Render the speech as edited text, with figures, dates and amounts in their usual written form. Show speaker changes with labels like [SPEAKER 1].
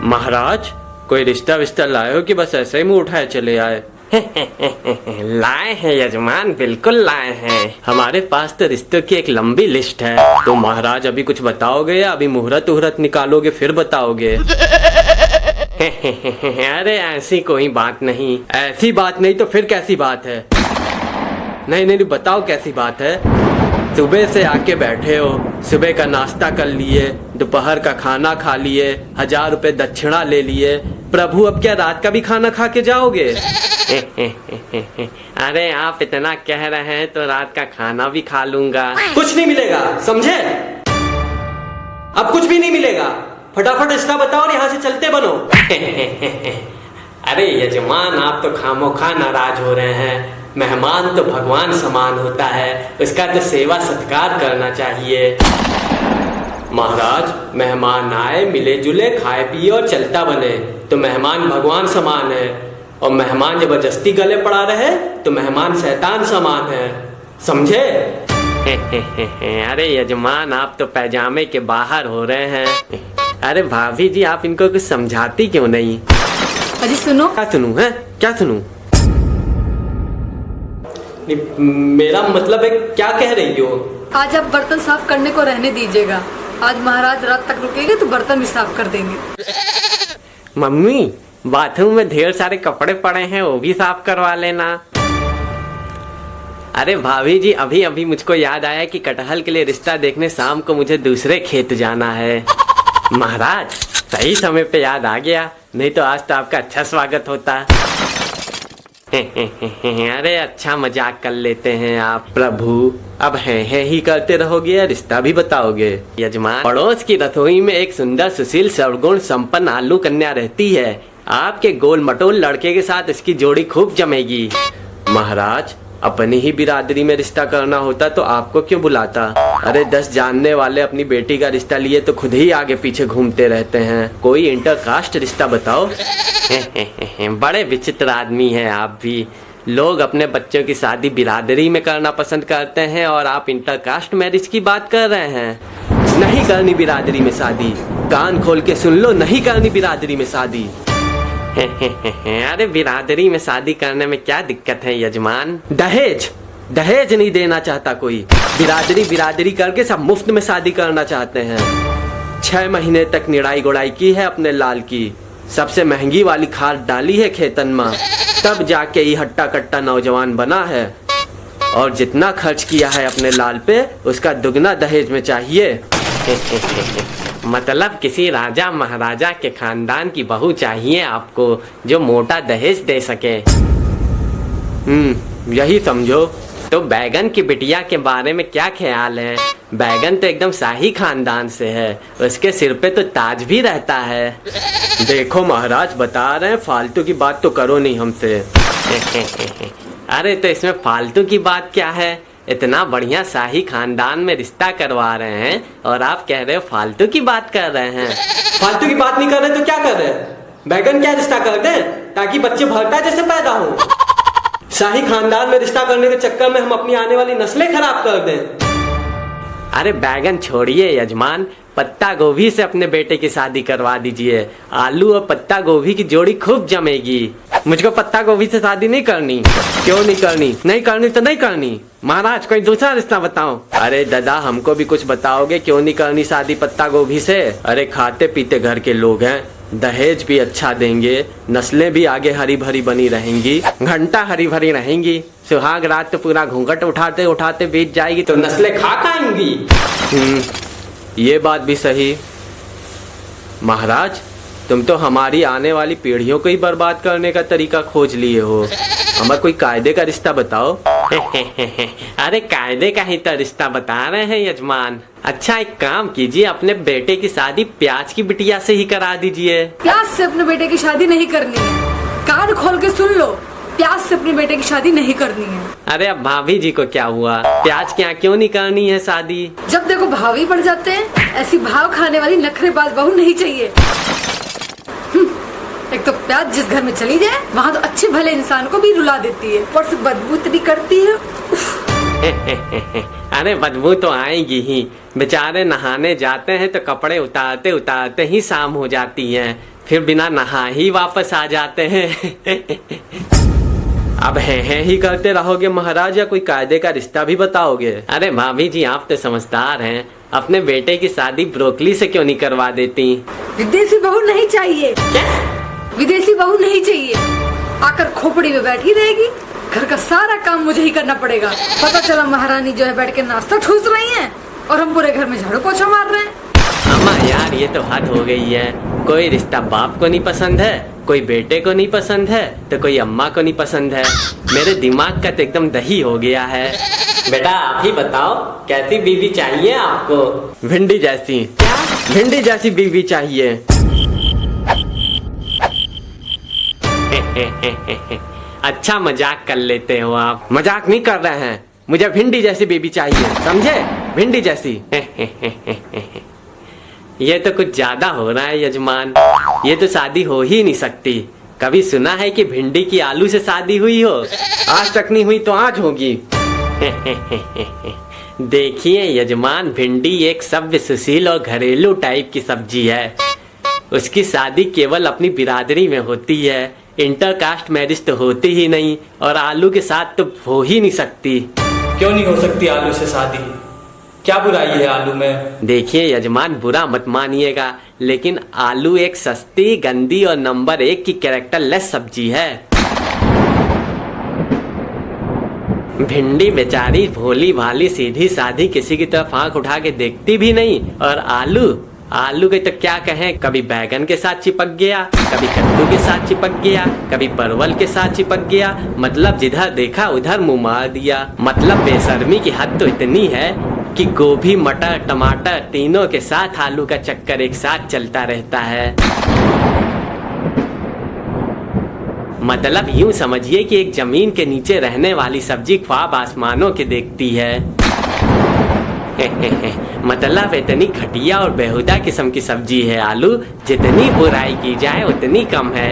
[SPEAKER 1] महाराज, कोई रिश्ता विश्ता लाए हो कि बस ऐसे ही मुंह उठाए चले आए?
[SPEAKER 2] लाए हैं यजमान, बिल्कुल लाए हैं।
[SPEAKER 1] हमारे पास तो रिश्तों की एक लंबी लिस्ट है। तो महाराज अभी कुछ बताओगे या अभी मुहूर्त उहूर्त निकालोगे फिर बताओगे?
[SPEAKER 2] अरे ऐसी कोई बात नहीं।
[SPEAKER 1] ऐसी बात नहीं तो फिर कैसी बात है? नहीं नहीं बताओ कैसी बात है। सुबह से आके बैठे हो, सुबह का नाश्ता कर लिए, दोपहर का खाना खा लिए, 1000 रुपए दक्षिणा ले लिए। प्रभु अब क्या रात का भी खाना खा के जाओगे?
[SPEAKER 2] अरे आप इतना कह रहे हैं तो रात का खाना भी खा लूंगा।
[SPEAKER 1] कुछ नहीं मिलेगा, समझे? अब कुछ भी नहीं मिलेगा। फटाफट रिश्ता बताओ और यहाँ से चलते बनो।
[SPEAKER 2] अरे यजमान, आप तो खामोखा नाराज हो रहे हैं। मेहमान तो भगवान समान होता है, उसका तो सेवा सत्कार करना चाहिए।
[SPEAKER 1] महाराज, मेहमान आए, मिले जुले, खाए पिए और चलता बने तो मेहमान भगवान समान है, और मेहमान जबरदस्ती गले पड़ा रहे तो मेहमान शैतान समान है, समझे?
[SPEAKER 2] अरे यजमान, आप तो पैजामे के बाहर हो रहे हैं। अरे भाभी जी, आप इनको कुछ समझाती क्यों नहीं?
[SPEAKER 3] अजी सुनो।
[SPEAKER 1] क्या सुनूं? है क्या सुनूं? मेरा मतलब है, क्या कह रही हो?
[SPEAKER 3] आज आप बर्तन साफ करने को रहने दीजिएगा। आज महाराज रात तक रुकेंगे तो बर्तन भी साफ कर देंगे।
[SPEAKER 2] मम्मी, बाथरूम में ढेर सारे कपड़े पड़े हैं, वो भी साफ करवा लेना। अरे भाभी जी, अभी अभी मुझको याद आया कि कटहल के लिए रिश्ता देखने शाम को मुझे दूसरे खेत जाना है। महाराज, सही समय पे याद आ गया, नहीं तो आज तो आपका अच्छा स्वागत होता। अरे अच्छा मजाक कर लेते हैं आप।
[SPEAKER 1] प्रभु, अब है ही करते रहोगे या रिश्ता भी बताओगे?
[SPEAKER 2] यजमान, पड़ोस की रसोई में एक सुंदर सुशील सर्वगुण संपन्न आलू कन्या रहती है। आपके गोल मटोल लड़के के साथ इसकी जोड़ी खूब जमेगी।
[SPEAKER 1] महाराज, अपनी ही बिरादरी में रिश्ता करना होता तो आपको क्यों बुलाता? अरे 10 जानने वाले अपनी बेटी का रिश्ता लिए तो खुद ही आगे पीछे घूमते रहते हैं। कोई इंटरकास्ट रिश्ता बताओ।
[SPEAKER 2] बड़े विचित्र आदमी हैं आप भी। लोग अपने बच्चों की शादी बिरादरी में करना पसंद करते हैं और आप इंटरकास्ट मैरिज की बात कर रहे हैं।
[SPEAKER 1] नहीं करनी बिरादरी में शादी, कान खोल के सुन लो, नहीं करनी बिरादरी में शादी।
[SPEAKER 2] अरे बिरादरी में शादी करने में क्या दिक्कत है यजमान?
[SPEAKER 1] दहेज दहेज नहीं देना चाहता कोई। बिरादरी करके सब मुफ्त में शादी करना चाहते हैं। 6 महीने तक निड़ाई गुड़ाई की है अपने लाल की, सबसे महंगी वाली खाद डाली है खेतन में, तब जाके ये हट्टा कट्टा नौजवान बना है। और जितना खर्च किया है अपने लाल पे, उसका दुगना दहेज में चाहिए।
[SPEAKER 2] मतलब किसी राजा महाराजा के खानदान की बहू चाहिए आपको, जो मोटा दहेज दे सके।
[SPEAKER 1] यही समझो।
[SPEAKER 2] तो बैगन की बिटिया के बारे में क्या ख्याल है? बैगन तो एकदम शाही खानदान से है, उसके सिर पे तो ताज भी रहता है।
[SPEAKER 1] देखो महाराज, बता रहे हैं, फालतू की बात तो करो नहीं हमसे।
[SPEAKER 2] अरे तो इसमें फालतू की बात क्या है? इतना बढ़िया शाही खानदान में रिश्ता करवा रहे हैं और आप कह रहे हो फालतू की बात कर रहे हैं।
[SPEAKER 1] फालतू की बात नहीं कर रहे तो क्या कर रहे हैं? बैगन क्या रिश्ता कर दें ताकि बच्चे भरता जैसे पैदा हो? शाही खानदान में रिश्ता करने के चक्कर में हम अपनी आने वाली नस्लें खराब कर दें।
[SPEAKER 2] अरे बैगन छोड़िए यजमान, पत्ता गोभी से अपने बेटे की शादी करवा दीजिए। आलू और पत्ता गोभी की जोड़ी खूब जमेगी।
[SPEAKER 1] मुझको पत्ता गोभी से शादी नहीं करनी। क्यों नहीं करनी? नहीं करनी तो नहीं करनी।
[SPEAKER 2] महाराज, कोई दूसरा रिश्ता बताओ।
[SPEAKER 1] अरे दादा, हमको भी कुछ बताओगे क्यों नहीं करनी शादी पत्ता गोभी से? अरे खाते पीते घर के लोग हैं, दहेज भी अच्छा देंगे, नस्लें भी आगे हरी भरी बनी रहेंगी,
[SPEAKER 2] घंटा हरी भरी रहेंगी। सुहाग रात तो पूरा घूंघट उठाते उठाते बीत जाएगी तो नस्लें खा खाएंगी।
[SPEAKER 1] ये बात भी सही। महाराज, तुम तो हमारी आने वाली पीढ़ियों को ही बर्बाद करने का तरीका खोज लिए हो। हमें कोई कायदे का रिश्ता बताओ।
[SPEAKER 2] अरे कायदे का ही तो रिश्ता बता रहे हैं यजमान। अच्छा एक काम कीजिए, अपने बेटे की शादी प्याज की बिटिया से ही करा दीजिए।
[SPEAKER 3] प्याज से अपने बेटे की शादी नहीं करनी है। कान खोल के सुन लो, प्याज से अपने बेटे की शादी नहीं करनी है।
[SPEAKER 2] अरे अब भाभी जी को क्या हुआ? प्याज क्या क्यों नहीं करनी है शादी?
[SPEAKER 3] जब देखो भाभी बढ़ जाते हैं। ऐसी भाव खाने वाली नखरेबाज बहू नहीं चाहिए। एक तो प्याज जिस घर में चली जाए, वहाँ तो अच्छे भले इंसान को भी रुला देती है, और से बदबू इतनी करती है।
[SPEAKER 2] अरे बदबू तो आएगी ही, बेचारे नहाने जाते हैं तो कपड़े उतारते उतारते ही शाम हो जाती है, फिर बिना नहा ही वापस आ जाते हैं।
[SPEAKER 1] अब हैं ही करते रहोगे महाराज या कोई कायदे का रिश्ता भी बताओगे?
[SPEAKER 2] अरे भाभी जी आप तो समझदार हैं, अपने बेटे की शादी ब्रोकली से क्यों नहीं करवा देती?
[SPEAKER 3] विदेशी बहू नहीं चाहिए।
[SPEAKER 2] क्या?
[SPEAKER 3] विदेशी बहू नहीं चाहिए, आकर खोपड़ी में बैठी रहेगी, घर का सारा काम मुझे ही करना पड़ेगा। पता चला महारानी जो है बैठ के नाश्ता ठूस रही हैं और हम पूरे घर में झाड़ू पोछा मार रहे हैं।
[SPEAKER 2] अम्मा यार ये तो हद हो गई है, कोई रिश्ता बाप को नहीं पसंद है, कोई बेटे को नहीं पसंद है, तो कोई अम्मा को नहीं पसंद है। मेरे दिमाग का तो एकदम दही हो गया है। बेटा आप ही बताओ कैसी बीवी चाहिए आपको?
[SPEAKER 1] भिंडी जैसी।
[SPEAKER 2] क्या?
[SPEAKER 1] भिंडी जैसी बीवी चाहिए।
[SPEAKER 2] अच्छा मजाक कर लेते हो आप।
[SPEAKER 1] मजाक नहीं कर रहे हैं, मुझे भिंडी जैसी बीवी चाहिए, समझे? भिंडी जैसी।
[SPEAKER 2] ये तो कुछ ज्यादा हो रहा है यजमान, ये तो शादी हो ही नहीं सकती। कभी सुना है कि भिंडी की आलू से शादी हुई हो?
[SPEAKER 1] आज तक नहीं हुई तो आज होगी।
[SPEAKER 2] देखिए यजमान, भिंडी एक सभ्य सुशील और घरेलू टाइप की सब्जी है। उसकी शादी केवल अपनी बिरादरी में होती है, इंटरकास्ट मैरिज तो होती ही नहीं, और आलू के साथ तो हो ही नहीं सकती।
[SPEAKER 4] क्यों नहीं हो सकती आलू से शादी? क्या बुराई है आलू में?
[SPEAKER 2] देखिए यजमान, बुरा मत मानिएगा, लेकिन आलू एक सस्ती, गंदी और नंबर 1 की कैरेक्टरलेस सब्जी है। भिंडी बेचारी भोली भाली सीधी साधी, किसी की तरफ आंख उठा के देखती भी नहीं, और आलू के तो क्या कहें, कभी बैगन के साथ चिपक गया, कभी कद्दू के साथ चिपक गया, कभी परवल के साथ चिपक गया, मतलब जिधर देखा उधर मुंह मार दिया। मतलब बेशर्मी की हद तो इतनी है कि गोभी, मटर, टमाटर तीनों के साथ आलू का चक्कर एक साथ चलता रहता है। मतलब यूं समझिए कि एक जमीन के नीचे रहने वाली सब्जी ख्वाब आसमानों के देखती है। मतलब इतनी घटिया और बेहुदा किस्म की सब्जी है आलू, जितनी बुराई की जाए उतनी कम है।